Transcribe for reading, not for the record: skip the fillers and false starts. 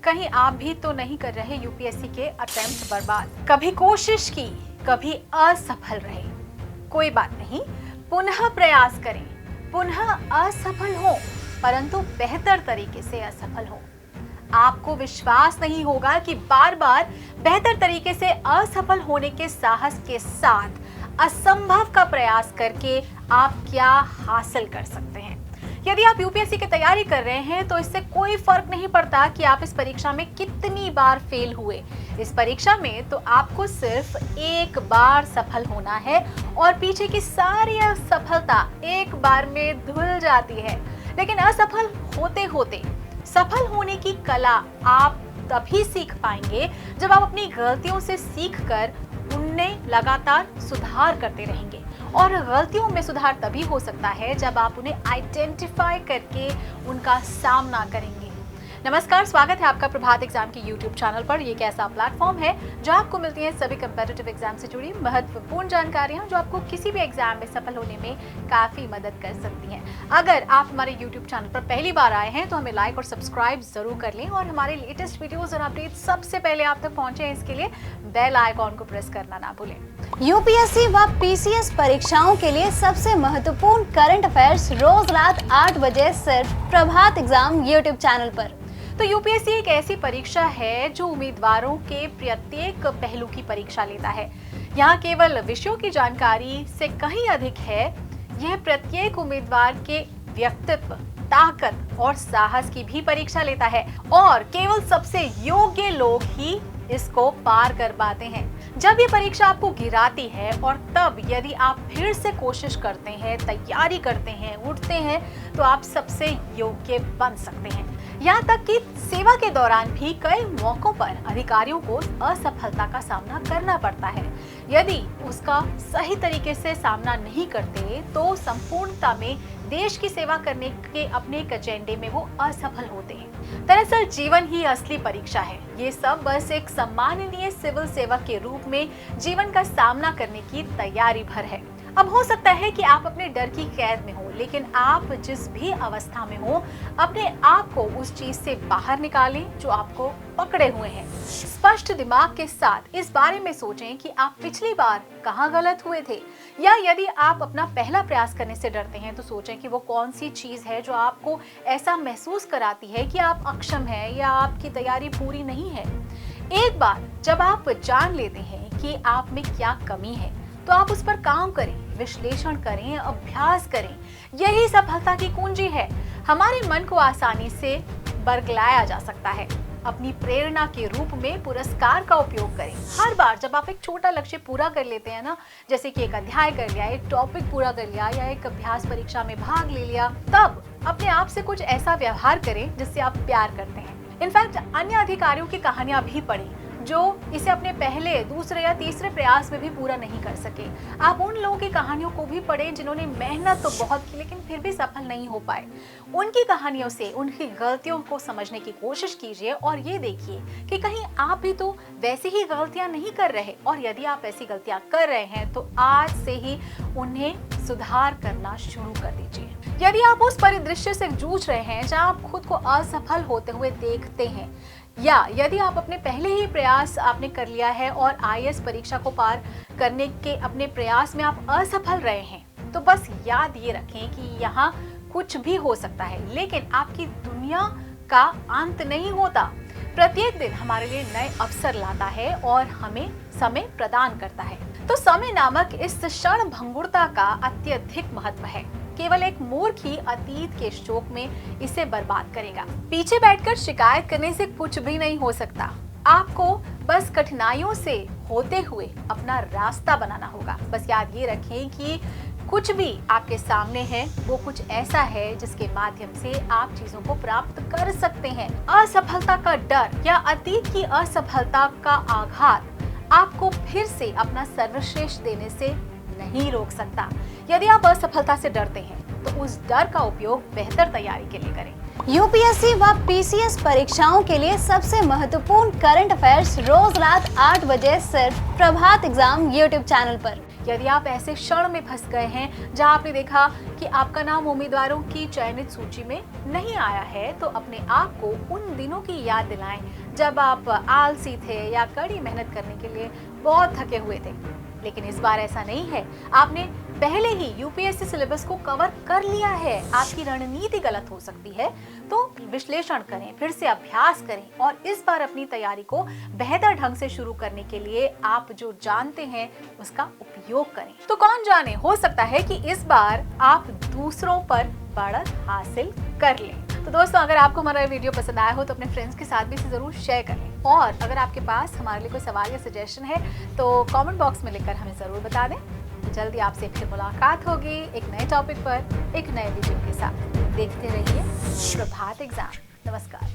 कहीं आप भी तो नहीं कर रहे यूपीएससी के अटेम्प्ट बर्बाद? कभी कोशिश की, कभी असफल रहे, कोई बात नहीं, पुनः प्रयास करें, पुनः असफल हो, परंतु बेहतर तरीके से असफल हो। आपको विश्वास नहीं होगा कि बार बार बेहतर तरीके से असफल होने के साहस के साथ असंभव का प्रयास करके आप क्या हासिल कर सकते हैं। यदि आप यूपीएससी की तैयारी कर रहे हैं तो इससे कोई फर्क नहीं पड़ता कि आप इस परीक्षा में कितनी बार फेल हुए। इस परीक्षा में तो आपको सिर्फ एक बार सफल होना है और पीछे की सारी असफलता एक बार में धुल जाती है। लेकिन असफल होते होते सफल होने की कला आप तभी सीख पाएंगे जब आप अपनी गलतियों से सीखकर उनमें लगातार सुधार करते रहेंगे। और गलतियों में सुधार तभी हो सकता है जब आप उन्हें आइडेंटिफाई करके उनका सामना करेंगे। नमस्कार, स्वागत है आपका प्रभात एग्जाम के YouTube चैनल पर। ये एक ऐसा प्लेटफॉर्म है जो आपको मिलती है सभी कम्पिटिटिव एग्जाम से जुड़ी महत्वपूर्ण जानकारियां जो आपको किसी भी एग्जाम में सफल होने में काफी मदद कर सकती हैं। अगर आप हमारे YouTube चैनल पर पहली बार आए हैं तो हमें लाइक और सब्सक्राइब जरूर कर लें और हमारे लेटेस्ट वीडियोज और अपडेट सबसे पहले आप तक पहुंचे इसके लिए बेल आइकॉन को प्रेस करना ना भूलें। यूपीएससी व पीसीएस परीक्षाओं के लिए सबसे महत्वपूर्ण करंट अफेयर्स रोज रात 8 बजे सिर्फ प्रभात एग्जाम यूट्यूब चैनल पर। तो यूपीएससी एक ऐसी परीक्षा है जो उम्मीदवारों के प्रत्येक पहलू की परीक्षा लेता है। यहाँ केवल विषयों की जानकारी से कहीं अधिक है, यह प्रत्येक उम्मीदवार के व्यक्तित्व, ताकत और साहस की भी परीक्षा लेता है और केवल सबसे योग्य लोग ही इसको पार कर पाते हैं। जब ये परीक्षा आपको गिराती है और तब यदि आप फिर से कोशिश करते हैं, तैयारी करते हैं, उठते हैं तो आप सबसे योग्य बन सकते हैं। यहाँ तक कि सेवा के दौरान भी कई मौकों पर अधिकारियों को असफलता का सामना करना पड़ता है। यदि उसका सही तरीके से सामना नहीं करते तो संपूर्णता में देश की सेवा करने के अपने एक एजेंडे में वो असफल होते हैं। दरअसल जीवन ही असली परीक्षा है। ये सब बस एक सम्माननीय सिविल सेवक के रूप में जीवन का सामना करने की तैयारी भर है। अब हो सकता है कि आप अपने डर की कैद में हो, लेकिन आप जिस भी अवस्था में हो अपने आप को उस चीज से बाहर निकालें जो आपको पकड़े हुए हैं। स्पष्ट दिमाग के साथ इस बारे में सोचें कि आप पिछली बार कहाँ गलत हुए थे, या यदि आप अपना पहला प्रयास करने से डरते हैं तो सोचें कि वो कौन सी चीज है जो आपको ऐसा महसूस कराती है कि आप अक्षम हैं या आपकी तैयारी पूरी नहीं है। एक बार जब आप जान लेते हैं कि आप में क्या कमी है तो आप उस पर काम करें, विश्लेषण करें, अभ्यास करें। यही सफलता की कुंजी है। हमारे मन को आसानी से बरगलाया जा सकता है। अपनी प्रेरणा के रूप में पुरस्कार का उपयोग करें। हर बार जब आप एक छोटा लक्ष्य पूरा कर लेते हैं ना, जैसे कि एक अध्याय कर लिया, एक टॉपिक पूरा कर लिया या एक अभ्यास परीक्षा में भाग ले लिया, तब अपने आप से कुछ ऐसा व्यवहार करें जिससे आप प्यार करते हैं। इनफैक्ट अन्य अधिकारियों की कहानियां भी पढ़ें जो इसे अपने पहले, दूसरे या तीसरे प्रयास में भी पूरा नहीं कर सके। आप उन लोगों की कहानियों को भी पढ़ें जिन्होंने मेहनत तो बहुत की लेकिन फिर भी सफल नहीं हो पाए। उनकी कहानियों से उनकी गलतियों को समझने की कोशिश कीजिए और ये देखिए कि कहीं आप भी तो वैसी ही गलतियां नहीं कर रहे, और यदि आप ऐसी गलतियां कर रहे हैं तो आज से ही उन्हें सुधार करना शुरू कर दीजिए। यदि आप उस परिदृश्य से जूझ रहे हैं जहां आप खुद को असफल होते हुए देखते हैं, या यदि आप अपने पहले ही प्रयास आपने कर लिया है और आईएएस परीक्षा को पार करने के अपने प्रयास में आप असफल रहे हैं, तो बस याद ये रखें कि यहाँ कुछ भी हो सकता है, लेकिन आपकी दुनिया का अंत नहीं होता। प्रत्येक दिन हमारे लिए नए अवसर लाता है और हमें समय प्रदान करता है। तो समय नामक इस क्षण भंगुरता का अत्यधिक महत्व है। केवल एक मूर्ख ही अतीत के शोक में इसे बर्बाद करेगा। पीछे बैठकर शिकायत करने से कुछ भी नहीं हो सकता। आपको बस कठिनाइयों से होते हुए अपना रास्ता बनाना होगा। बस याद ये रखें कि कुछ भी आपके सामने है वो कुछ ऐसा है जिसके माध्यम से आप चीजों को प्राप्त कर सकते हैं। असफलता का डर या अतीत की असफलता का आघात आपको फिर से अपना सर्वश्रेष्ठ देने से नहीं रोक सकता। यदि आप असफलता से डरते हैं तो उस डर का उपयोग बेहतर तैयारी के लिए करें। यूपीएससी व पीसीएस परीक्षाओं के लिए सबसे महत्वपूर्ण करंट अफेयर्स रोज रात 8 बजे सिर्फ प्रभात एग्जाम यूट्यूब चैनल पर। यदि आप ऐसे क्षण में फंस गए हैं जहां आपने देखा कि आपका नाम उम्मीदवारों की चयनित सूची में नहीं आया है, तो अपने आप को उन दिनों की याद दिलाएं जब आप आलसी थे या कड़ी मेहनत करने के लिए बहुत थके हुए थे। लेकिन इस बार ऐसा नहीं है, आपने पहले ही यूपीएससी सिलेबस को कवर कर लिया है। आपकी रणनीति गलत हो सकती है तो विश्लेषण करें, फिर से अभ्यास करें और इस बार अपनी तैयारी को बेहतर ढंग से शुरू करने के लिए आप जो जानते हैं उसका उपयोग करें। तो कौन जाने, हो सकता है कि इस बार आप दूसरों पर बढ़त हासिल कर लें। तो दोस्तों, अगर आपको हमारा वीडियो पसंद आया हो तो अपने फ्रेंड्स के साथ भी इसे जरूर शेयर करें और अगर आपके पास हमारे लिए कोई सवाल या सजेशन है तो कमेंट बॉक्स में लिखकर हमें जरूर बता दें। जल्दी आपसे फिर मुलाकात होगी एक नए टॉपिक पर, एक नए वीडियो के साथ। देखते रहिए प्रभात एग्जाम। नमस्कार।